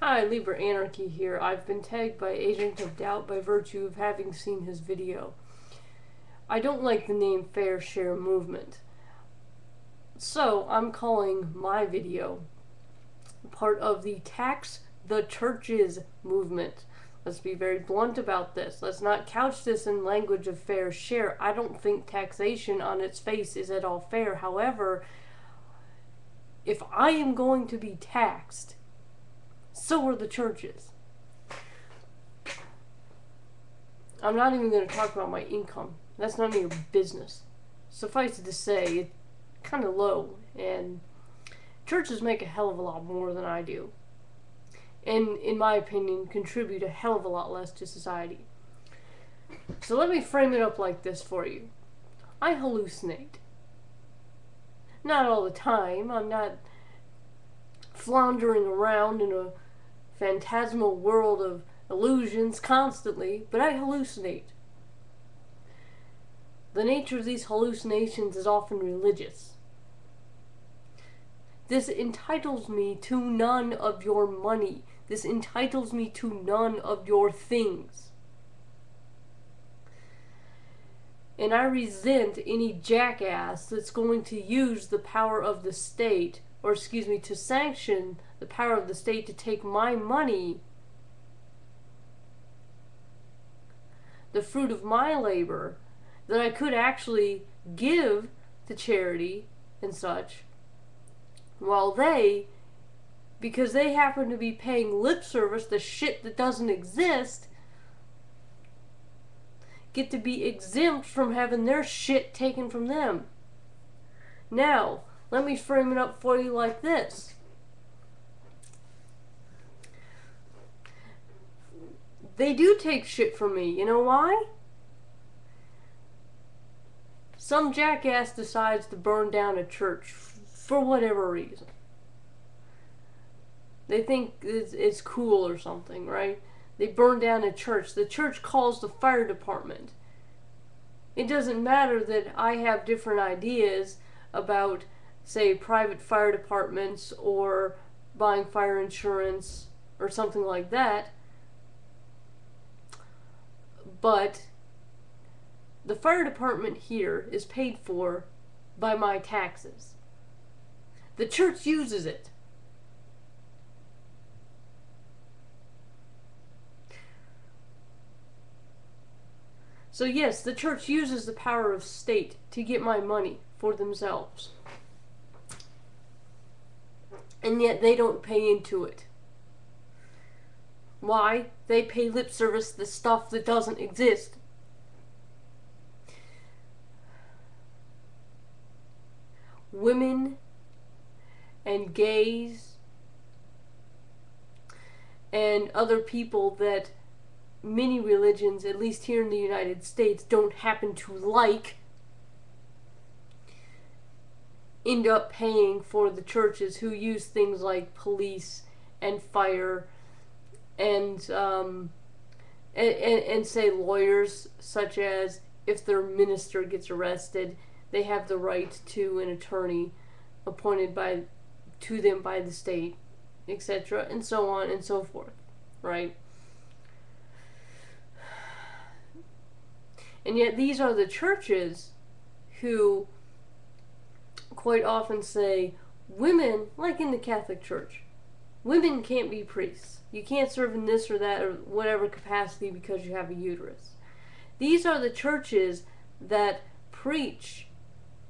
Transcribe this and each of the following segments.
Hi, LiberAnarchy here. I've been tagged by Agent of Doubt by virtue of having seen his video. I don't like the name Fair Share Movement, so I'm calling my video part of the Tax the Churches movement. Let's be very blunt about this. Let's not couch this in language of fair share. I don't think taxation on its face is at all fair. However, if I am going to be taxed, so are the churches. I'm not even going to talk about my income. That's none of your business. Suffice it to say, it's kind of low, and churches make a hell of a lot more than I do. And, in my opinion, contribute a hell of a lot less to society. So let me frame it up like this for you. I hallucinate. Not all the time. I'm not floundering around in a phantasmal world of illusions constantly, but I hallucinate. The nature of these hallucinations is often religious. This entitles me to none of your money. This entitles me to none of your things. And I resent any jackass that's going to use the power of the state, or excuse me, to sanction the power of the state to take my money, the fruit of my labor, that I could actually give to charity and such, while they, because they happen to be paying lip service to shit that doesn't exist, get to be exempt from having their shit taken from them. Now, let me frame it up for you like this. They do take shit from me. You know why? Some jackass decides to burn down a church for whatever reason. They think it's cool or something, right? They burn down a church. The church calls the fire department. It doesn't matter that I have different ideas about, say, private fire departments or buying fire insurance or something like that. But the fire department here is paid for by my taxes. The church uses it. So yes, the church uses the power of state to get my money for themselves. And yet they don't pay into it. Why? They pay lip service to stuff that doesn't exist. Women and gays and other people that many religions, at least here in the United States, don't happen to like, end up paying for the churches who use things like police and fire and say lawyers, such as if their minister gets arrested, they have the right to an attorney appointed to them by the state, etc., and so on and so forth, right? And yet these are the churches who quite often say, women, like in the Catholic Church, women can't be priests. You can't serve in this or that or whatever capacity because you have a uterus. These are the churches that preach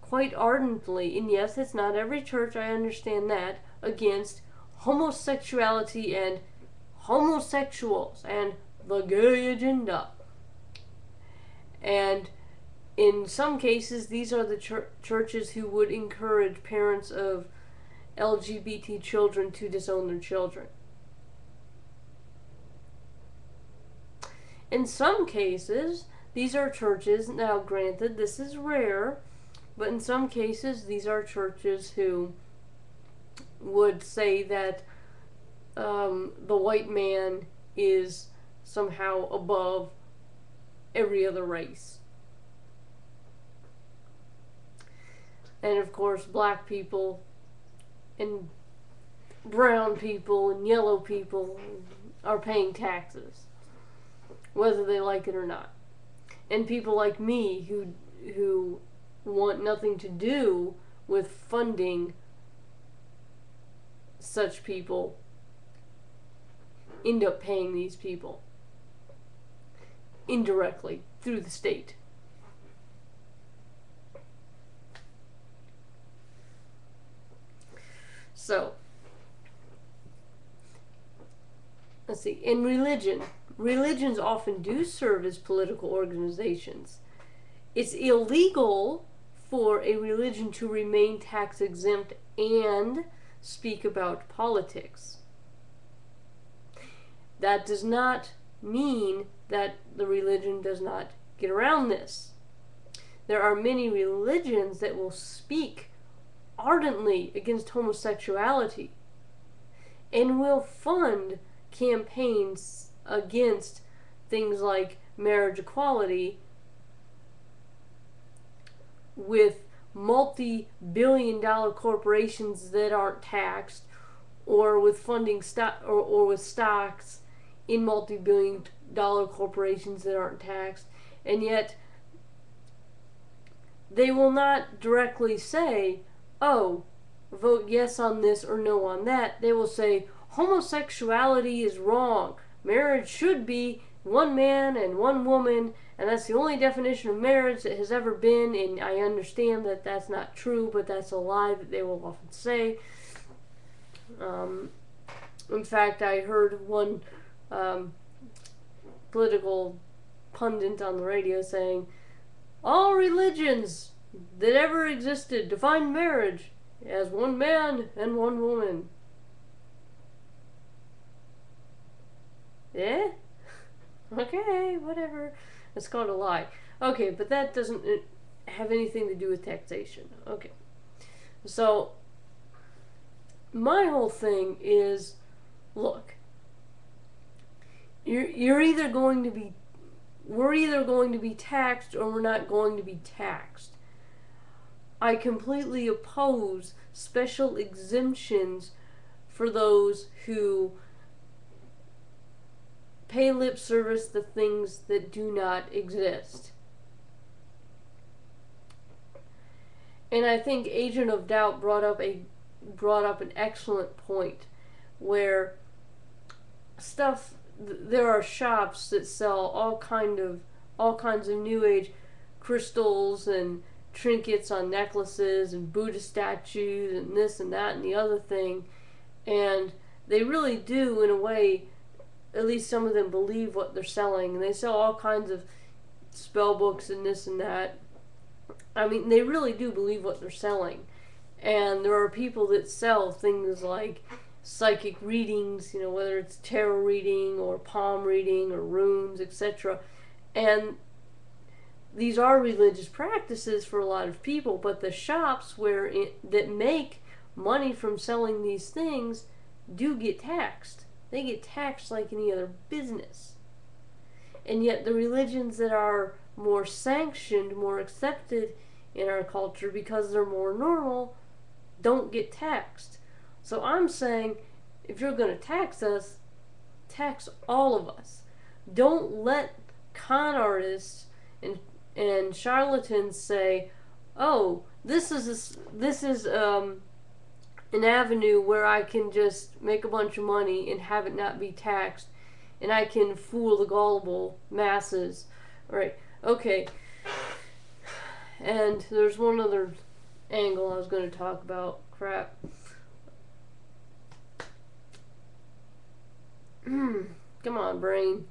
quite ardently, and yes, it's not every church, I understand that, against homosexuality and homosexuals and the gay agenda. And in some cases, these are the churches who would encourage parents of LGBT children to disown their children. In some cases, these are churches, now granted, this is rare, but in some cases, these are churches who would say that the white man is somehow above every other race. And of course, black people and brown people and yellow people are paying taxes, whether they like it or not. And people like me who want nothing to do with funding such people end up paying these people indirectly through the state. So, let's see. In religions often do serve as political organizations. It's illegal for a religion to remain tax exempt and speak about politics. That does not mean that the religion does not get around this. There are many religions that will speak ardently against homosexuality and will fund campaigns against things like marriage equality with multi-billion-dollar corporations that aren't taxed, or with funding or with stocks in multi-billion-dollar corporations that aren't taxed, and yet they will not directly say, oh, vote yes on this or no on that. They will say, homosexuality is wrong. Marriage should be one man and one woman, and that's the only definition of marriage that has ever been, and I understand that that's not true, but that's a lie that they will often say. In fact, I heard one political pundit on the radio saying, all religions that ever existed defined marriage as one man and one woman. Eh? Okay, whatever. It's called a lie. Okay, but that doesn't have anything to do with taxation. Okay. So, my whole thing is, look, we're either going to be taxed or we're not going to be taxed. I completely oppose special exemptions for those who pay lip service to things that do not exist. And I think Agent of Doubt brought up an excellent point, where there are shops that sell all kinds of New Age crystals and trinkets on necklaces and Buddha statues and this and that and the other thing, and they really do, in a way, at least some of them believe what they're selling, and they sell all kinds of spell books and this and that. I mean, they really do believe what they're selling. And there are people that sell things like psychic readings, whether it's tarot reading or palm reading or runes, etc. And these are religious practices for a lot of people, but the shops that make money from selling these things do get taxed. They get taxed like any other business. And yet the religions that are more sanctioned, more accepted in our culture because they're more normal, don't get taxed. So I'm saying, if you're going to tax us, tax all of us. Don't let con artists and charlatans say, oh, this is an avenue where I can just make a bunch of money and have it not be taxed, and I can fool the gullible masses. Alright, okay. And there's one other angle I was going to talk about. Crap. Come on, brain.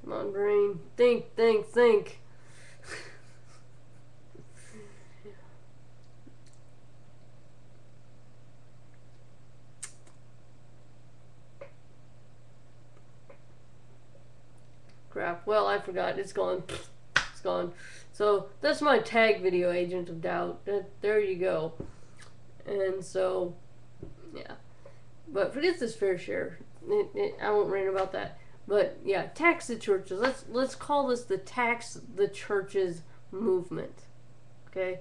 Come on, brain. Think. Crap. Well, I forgot. It's gone. It's gone. So, that's my tag video, Agent of Doubt. There you go. And so, yeah. But forget this fair share. I won't rant about that. But, yeah, tax the churches. Let's call this the tax the churches movement. okay?